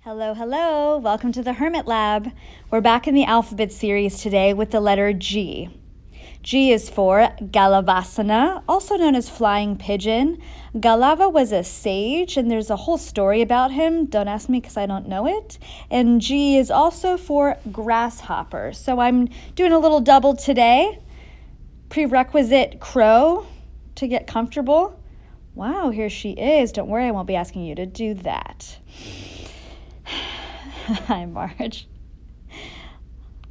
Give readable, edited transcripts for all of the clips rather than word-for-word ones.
Hello, hello. Welcome to the Hermit Lab. We're back in the alphabet series today with the letter G. G is for Galavasana, also known as flying pigeon. Galava was a sage, and there's a whole story about him. Don't ask me because I don't know it. And G is also for grasshopper. So I'm doing a little double today. Prerequisite crow to get comfortable. Wow, here she is. Don't worry, I won't be asking you to do that. Hi, Marge.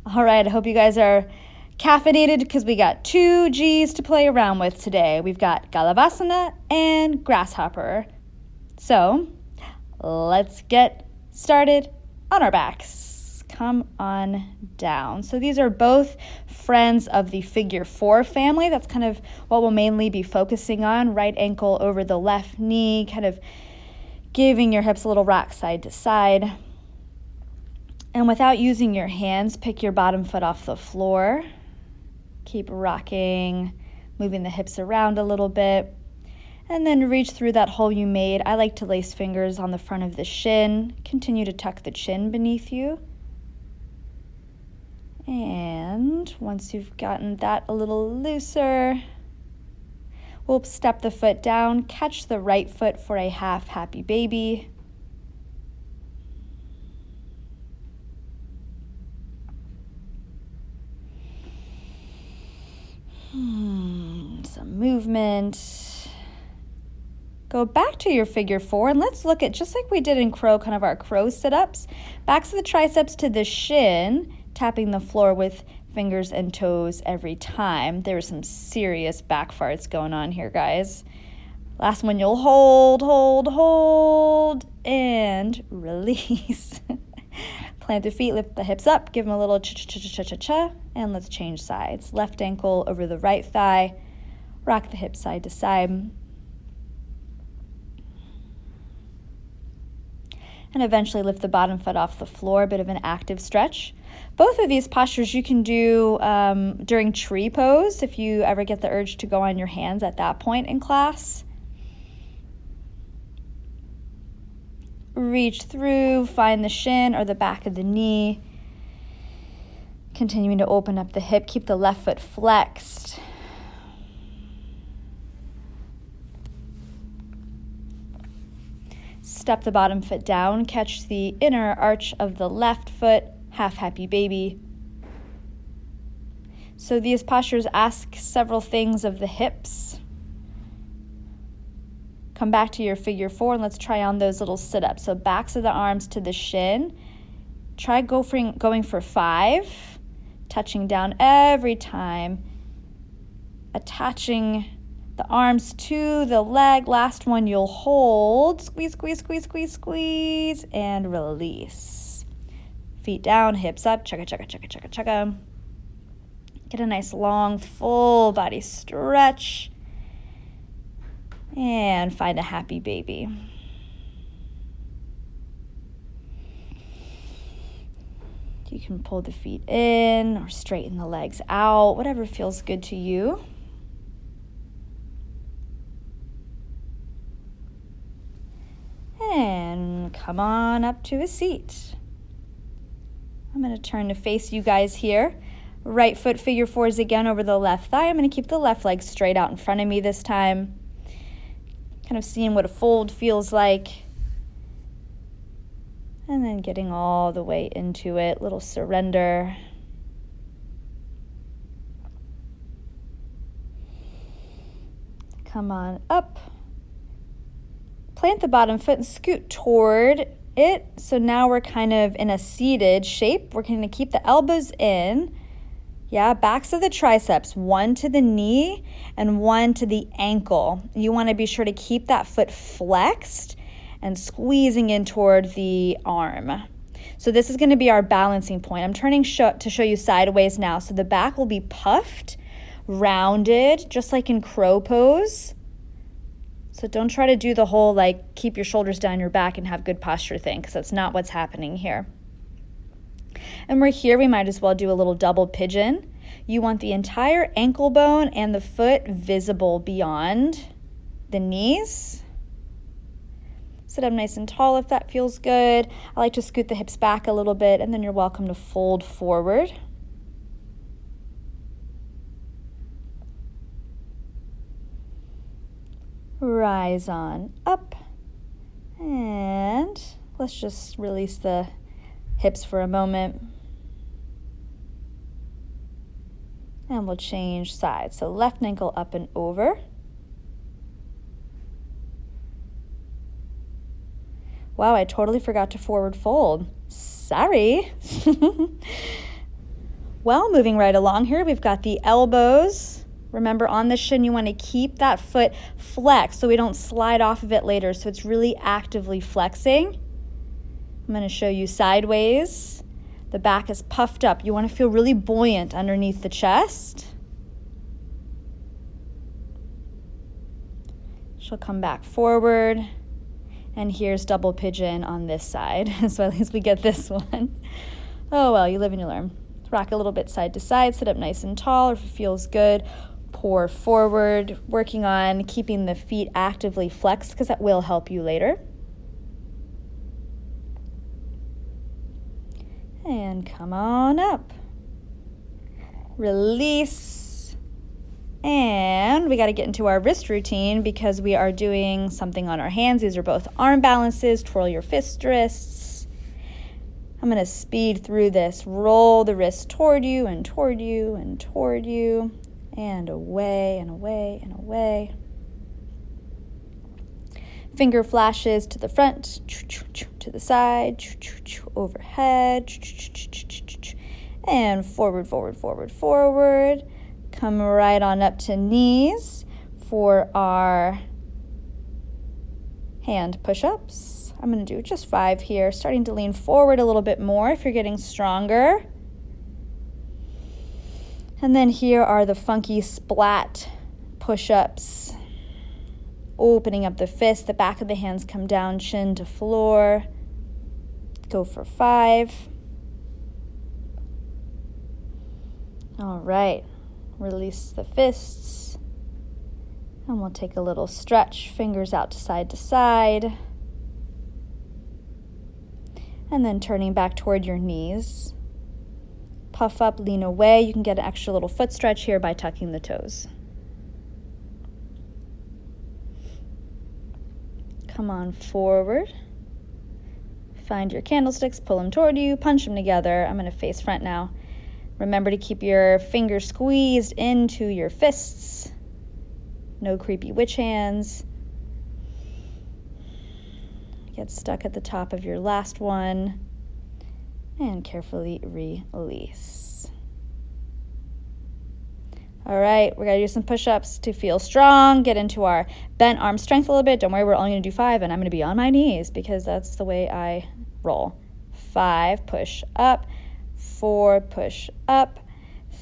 All right, I hope you guys are caffeinated because we got two G's to play around with today. We've got Galavasana and Grasshopper. So let's get started on our backs. Come on down. So these are both friends of the figure 4 family. That's kind of what we'll mainly be focusing on. Right ankle over the left knee, kind of giving your hips a little rock side to side. And without using your hands, pick your bottom foot off the floor. Keep rocking, moving the hips around a little bit. And then reach through that hole you made. I like to lace fingers on the front of the shin. Continue to tuck the chin beneath you. And once you've gotten that a little looser, we'll step the foot down, catch the right foot for a half happy baby. Some movement. Go back to your figure 4 and let's look at, just like we did in crow, kind of our crow sit-ups. Backs of the triceps to the shin, tapping the floor with fingers and toes every time. There's some serious back farts going on here, guys. Last one, you'll hold, and release. Plant the feet, lift the hips up, give them a little cha-cha-cha-cha-cha-cha, and let's change sides. Left ankle over the right thigh, rock the hips side to side. And eventually lift the bottom foot off the floor, a bit of an active stretch. Both of these postures you can do during tree pose if you ever get the urge to go on your hands at that point in class. Reach through, find the shin or the back of the knee. Continuing to open up the hip, keep the left foot flexed. Step the bottom foot down, catch the inner arch of the left foot, half happy baby. So these postures ask several things of the hips. Come back to your figure 4 and let's try on those little sit-ups. So backs of the arms to the shin. Try going for 5, touching down every time, attaching the arms to the leg. Last one, you'll hold, squeeze, squeeze, squeeze, squeeze, squeeze, and release. Feet down, hips up, chugga, chugga, chugga, chugga, chugga. Get a nice long full body stretch. And find a happy baby. You can pull the feet in or straighten the legs out, whatever feels good to you. And come on up to a seat. I'm going to turn to face you guys here. Right foot figure 4s again over the left thigh. I'm going to keep the left leg straight out in front of me this time. Kind of seeing what a fold feels like. And then getting all the way into it, little surrender. Come on up. Plant the bottom foot and scoot toward it. So now we're kind of in a seated shape. We're going to keep the elbows in. Yeah, backs of the triceps, one to the knee and one to the ankle. You want to be sure to keep that foot flexed and squeezing in toward the arm. So this is going to be our balancing point. I'm turning to show you sideways now. So the back will be puffed, rounded, just like in crow pose. So don't try to do the whole like keep your shoulders down your back and have good posture thing, because that's not what's happening here. And we're here, we might as well do a little double pigeon. You want the entire ankle bone and the foot visible beyond the knees. Sit up nice and tall if that feels good. I like to scoot the hips back a little bit, and then you're welcome to fold forward. Rise on up, and let's just release the hips for a moment. And we'll change sides. So left ankle up and over. Wow, I totally forgot to forward fold. Sorry. Well, moving right along here, we've got the elbows. Remember, on the shin, you want to keep that foot flexed so we don't slide off of it later. So it's really actively flexing. I'm going to show you sideways. The back is puffed up. You want to feel really buoyant underneath the chest. She'll come back forward. And here's double pigeon on this side. So at least we get this one. Oh, well, you live and you learn. Rock a little bit side to side. Sit up nice and tall. If it feels good, pour forward. Working on keeping the feet actively flexed because that will help you later. And come on up. Release. And we got to get into our wrist routine because we are doing something on our hands. These are both arm balances. Twirl your fist wrists. I'm going to speed through this. Roll the wrist toward you and toward you and toward you. And away and away and away. Finger flashes to the front, to the side, overhead, and forward, forward, forward, forward. Come right on up to knees for our hand push-ups. I'm going to do just 5 here, starting to lean forward a little bit more if you're getting stronger. And then here are the funky splat push-ups. Opening up the fist, the back of the hands come down, chin to floor. Go for 5. All right. Release the fists, and we'll take a little stretch, fingers out to side, and then turning back toward your knees. Puff up, lean away. You can get an extra little foot stretch here by tucking the toes. Come on forward. Find your candlesticks, pull them toward you, punch them together. I'm going to face front now. Remember to keep your fingers squeezed into your fists. No creepy witch hands. Get stuck at the top of your last one. And carefully release. All right, we're going to do some push-ups to feel strong, get into our bent arm strength a little bit. Don't worry, we're only going to do 5, and I'm going to be on my knees because that's the way I roll. 5, push up. 4, push up.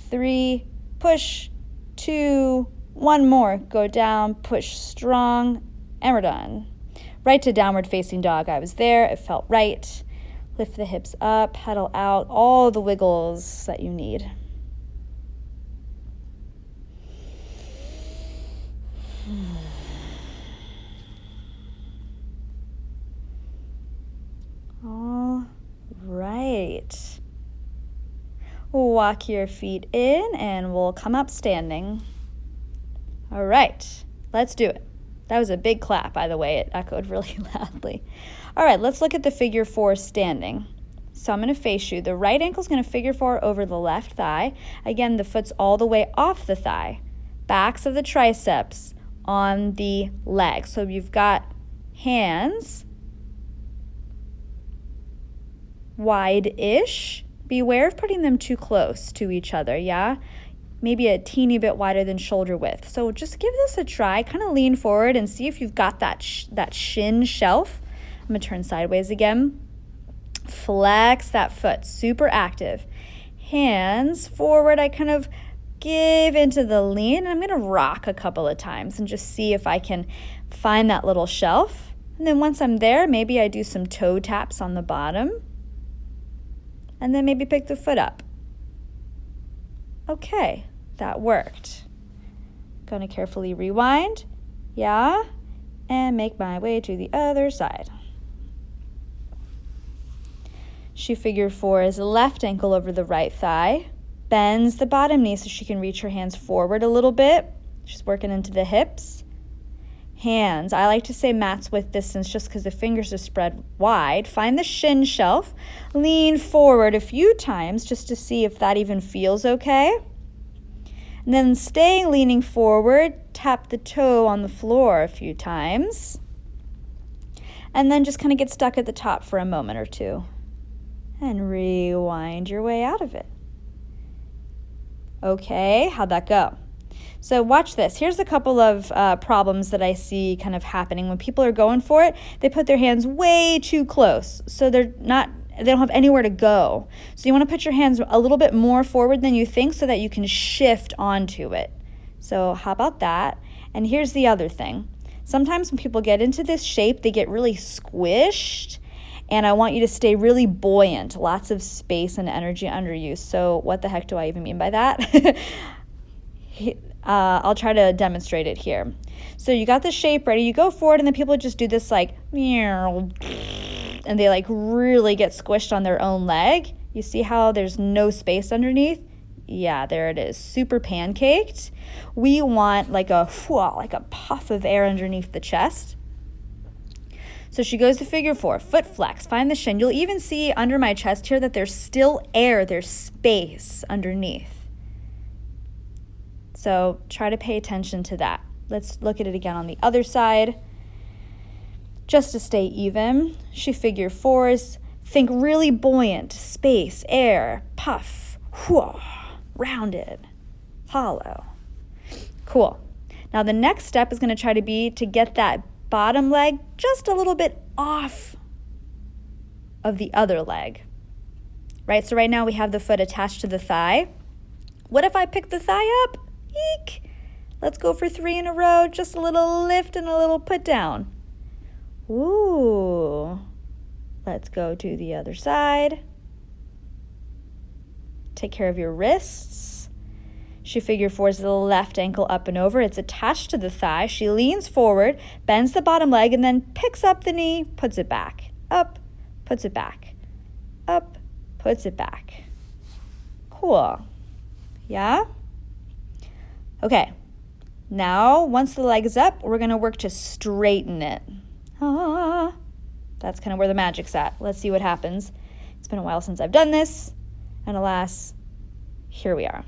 3, push. 2, 1 more. Go down, push strong, and we're done. Right to downward facing dog. I was there. It felt right. Lift the hips up, pedal out, all the wiggles that you need. All right. Walk your feet in and we'll come up standing. All right, let's do it. That was a big clap, by the way. It echoed really loudly. All right, let's look at the figure 4 standing. So I'm going to face you. The right ankle is going to figure 4 over the left thigh. Again, the foot's all the way off the thigh. Backs of the triceps on the leg. So you've got hands wide-ish. Beware of putting them too close to each other, yeah? Maybe a teeny bit wider than shoulder width. So just give this a try. Kind of lean forward and see if you've got that shin shelf. I'm going to turn sideways again. Flex that foot, super active. Hands forward. I kind of give into the lean. I'm going to rock a couple of times and just see if I can find that little shelf. And then once I'm there, maybe I do some toe taps on the bottom. And then maybe pick the foot up. Okay, that worked. Going to carefully rewind. Yeah, and make my way to the other side. She figure fours the left ankle over the right thigh, bends the bottom knee so she can reach her hands forward a little bit. She's working into the hips. Hands, I like to say mat's width distance just because the fingers are spread wide. Find the shin shelf, lean forward a few times just to see if that even feels okay. And then staying leaning forward, tap the toe on the floor a few times. And then just kind of get stuck at the top for a moment or two. And rewind your way out of it. Okay, how'd that go? So watch this. Here's a couple of problems that I see kind of happening when people are going for it. They put their hands way too close, so they don't have anywhere to go. So you want to put your hands a little bit more forward than you think so that you can shift onto it. So how about that? And here's the other thing. Sometimes when people get into this shape, they get really squished, and I want you to stay really buoyant, lots of space and energy under you. So what the heck do I even mean by that? I'll try to demonstrate it here. So you got the shape ready, you go forward, and then people just do this like, and they like really get squished on their own leg. You see how there's no space underneath? Yeah, there it is, super pancaked. We want like a puff of air underneath the chest. So she goes to figure four, foot flex, find the shin. You'll even see under my chest here that there's still air, there's space underneath. So try to pay attention to that. Let's look at it again on the other side. Just to stay even, she figure fours. Think really buoyant, space, air, puff, whoa, rounded, hollow. Cool. Now the next step is going to try to be to get that bottom leg just a little bit off of the other leg. Right, so right now we have the foot attached to the thigh. What if I pick the thigh up? Eek! Let's go for 3 in a row. Just a little lift and a little put down. Ooh. Let's go to the other side. Take care of your wrists. She figure fours the left ankle up and over. It's attached to the thigh. She leans forward, bends the bottom leg, and then picks up the knee, puts it back. Up, puts it back. Up, puts it back. Cool. Yeah? Okay, now once the leg is up, we're going to work to straighten it. That's kind of where the magic's at. Let's see what happens. It's been a while since I've done this, and alas, here we are.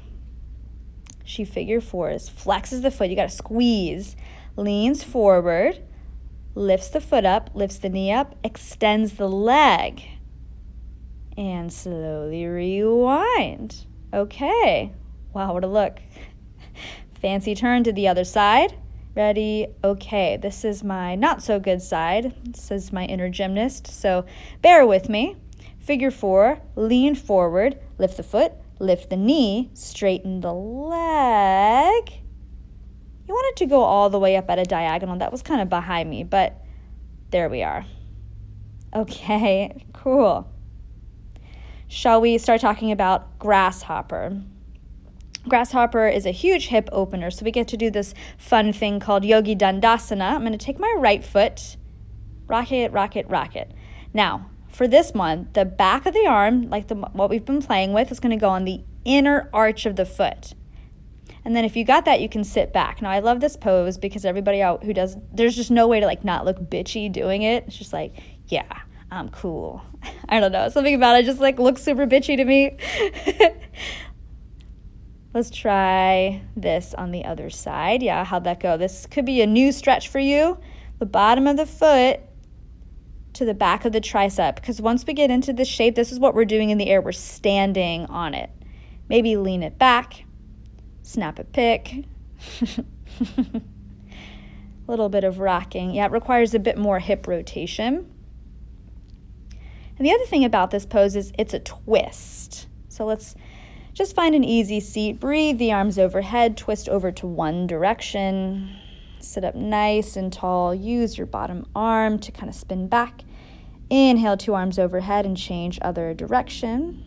She figure fours, flexes the foot. You got to squeeze, leans forward, lifts the foot up, lifts the knee up, extends the leg, and slowly rewind. Okay, wow, what a look. Fancy turn to the other side. Ready? Okay, this is my not so good side. This is my inner gymnast, so bear with me. Figure four, lean forward, lift the foot, lift the knee, straighten the leg. You want it to go all the way up at a diagonal. That was kind of behind me, but there we are. Okay, cool. Shall we start talking about Grasshopper? Grasshopper is a huge hip opener, so we get to do this fun thing called Yogi Dandasana. I'm going to take my right foot, rock it, rock it, rock it. Now, for this one, the back of the arm, like what we've been playing with, is going to go on the inner arch of the foot. And then if you got that, you can sit back. Now, I love this pose because everybody out who does, there's just no way to like not look bitchy doing it. It's just like, yeah, I'm cool. I don't know. Something about it just like looks super bitchy to me. Let's try this on the other side. Yeah, how'd that go? This could be a new stretch for you. The bottom of the foot to the back of the tricep, because once we get into this shape, this is what we're doing in the air. We're standing on it. Maybe lean it back, snap a pick. A little bit of rocking. Yeah, it requires a bit more hip rotation. And the other thing about this pose is it's a twist. So let's just find an easy seat. Breathe the arms overhead, twist over to one direction. Sit up nice and tall. Use your bottom arm to kind of spin back. Inhale, 2 arms overhead and change other direction.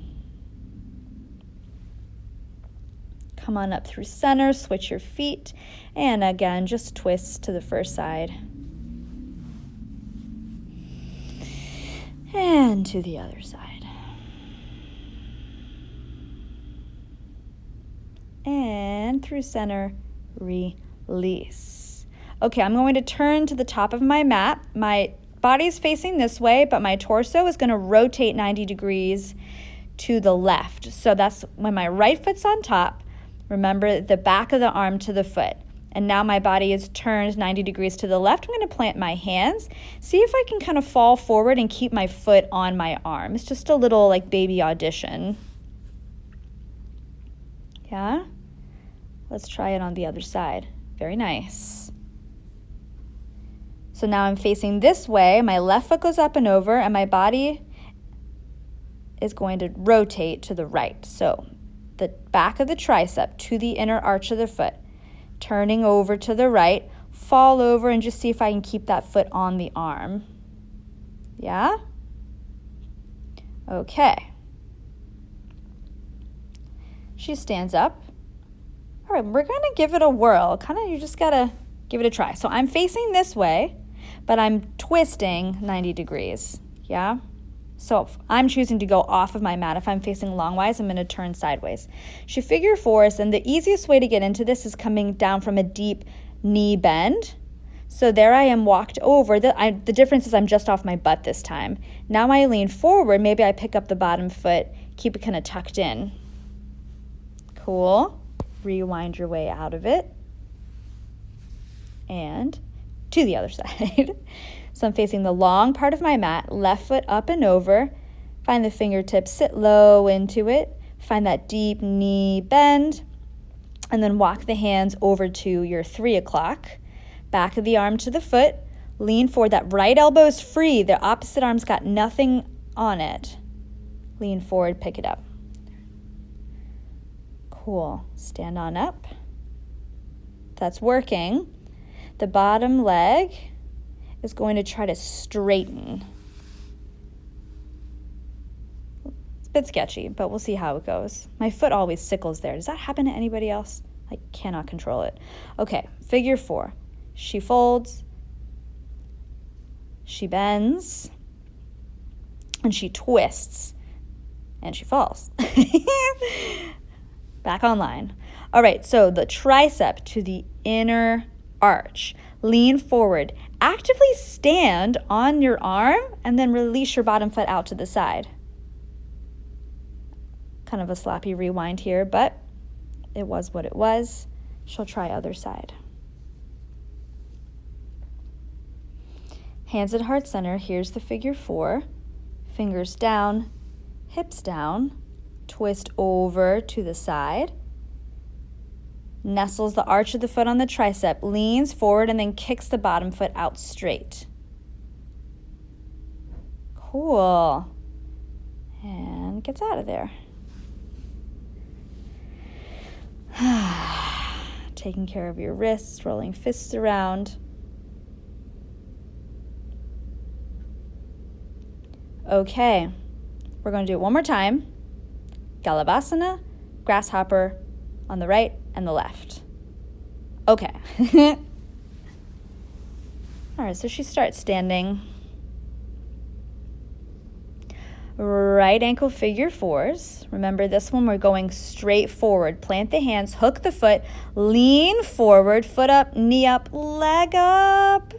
Come on up through center, switch your feet, and again, just twist to the first side. And to the other side. and through center, release. Okay, I'm going to turn to the top of my mat. My body is facing this way, but my torso is going to rotate 90 degrees to the left. So that's when my right foot's on top. Remember the back of the arm to the foot. And now my body is turned 90 degrees to the left. I'm going to plant my hands. See if I can kind of fall forward and keep my foot on my arm. It's just a little like baby audition. Yeah? Let's try it on the other side. Very nice. So now I'm facing this way. My left foot goes up and over, and my body is going to rotate to the right. So the back of the tricep to the inner arch of the foot. Turning over to the right, fall over and just see if I can keep that foot on the arm. Yeah? Okay. She stands up. All right, we're going to give it a whirl. You just got to give it a try. So I'm facing this way, but I'm twisting 90 degrees. Yeah? So if I'm choosing to go off of my mat. If I'm facing longwise, I'm going to turn sideways. She figure fours, and the easiest way to get into this is coming down from a deep knee bend. So there I am walked over. The difference is I'm just off my butt this time. Now I lean forward. Maybe I pick up the bottom foot, keep it kind of tucked in. Cool. Rewind your way out of it. And to the other side. So I'm facing the long part of my mat, left foot up and over. Find the fingertips, sit low into it. Find that deep knee bend. And then walk the hands over to your 3 o'clock. Back of the arm to the foot. Lean forward. That right elbow is free. The opposite arm's got nothing on it. Lean forward, pick it up. Cool. Stand on up. That's working. The bottom leg is going to try to straighten. It's a bit sketchy, but we'll see how it goes. My foot always sickles there. Does that happen to anybody else? I cannot control it. Okay, figure four. She folds, she bends, and she twists, and she falls. Back online. All right, so the tricep to the inner arch. Lean forward. Actively stand on your arm and then release your bottom foot out to the side. Kind of a sloppy rewind here, but it was what it was. She'll try other side. Hands at heart center. Here's the figure four. Fingers down, hips down. Twist over to the side. Nestles the arch of the foot on the tricep, leans forward, and then kicks the bottom foot out straight. Cool. And gets out of there. Taking care of your wrists, rolling fists around. Okay, we're going to do it one more time. Galavasana, Grasshopper on the right and the left. Okay. All right, so she starts standing. Right ankle figure fours. Remember this one, we're going straight forward. Plant the hands, hook the foot, lean forward, foot up, knee up, leg up.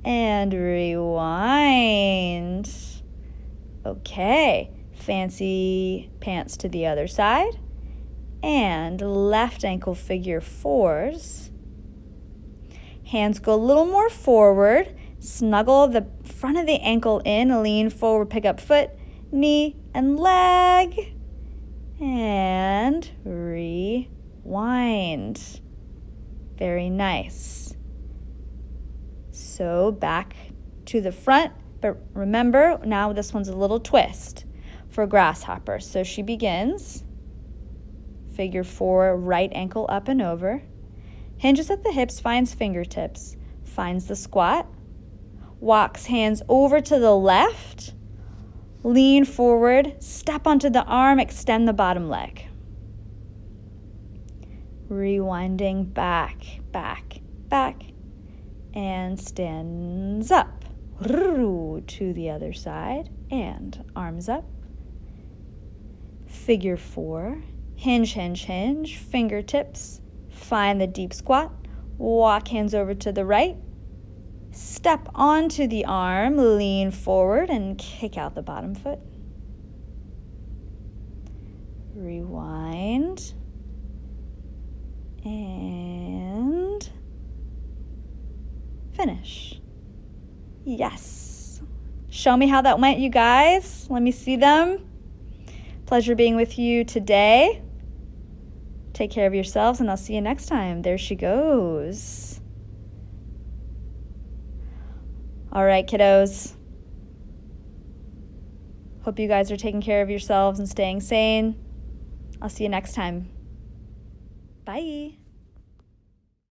And rewind. Okay, fancy pants to the other side. And left ankle figure fours. Hands go a little more forward. Snuggle the front of the ankle in, lean forward, pick up foot, knee, and leg. And rewind. Very nice. So back to the front, but remember, now this one's a little twist for Grasshopper. So she begins. Figure four, right ankle up and over. Hinges at the hips, finds fingertips. Finds the squat. Walks hands over to the left. Lean forward, step onto the arm, extend the bottom leg. Rewinding back, back, back. And stands up. To the other side. And arms up. Figure four. Hinge, hinge, hinge, fingertips. Find the deep squat. Walk hands over to the right. Step onto the arm, lean forward and kick out the bottom foot. Rewind. And finish. Yes. Show me how that went, you guys. Let me see them. Pleasure being with you today. Take care of yourselves, and I'll see you next time. There she goes. All right, kiddos. Hope you guys are taking care of yourselves and staying sane. I'll see you next time. Bye.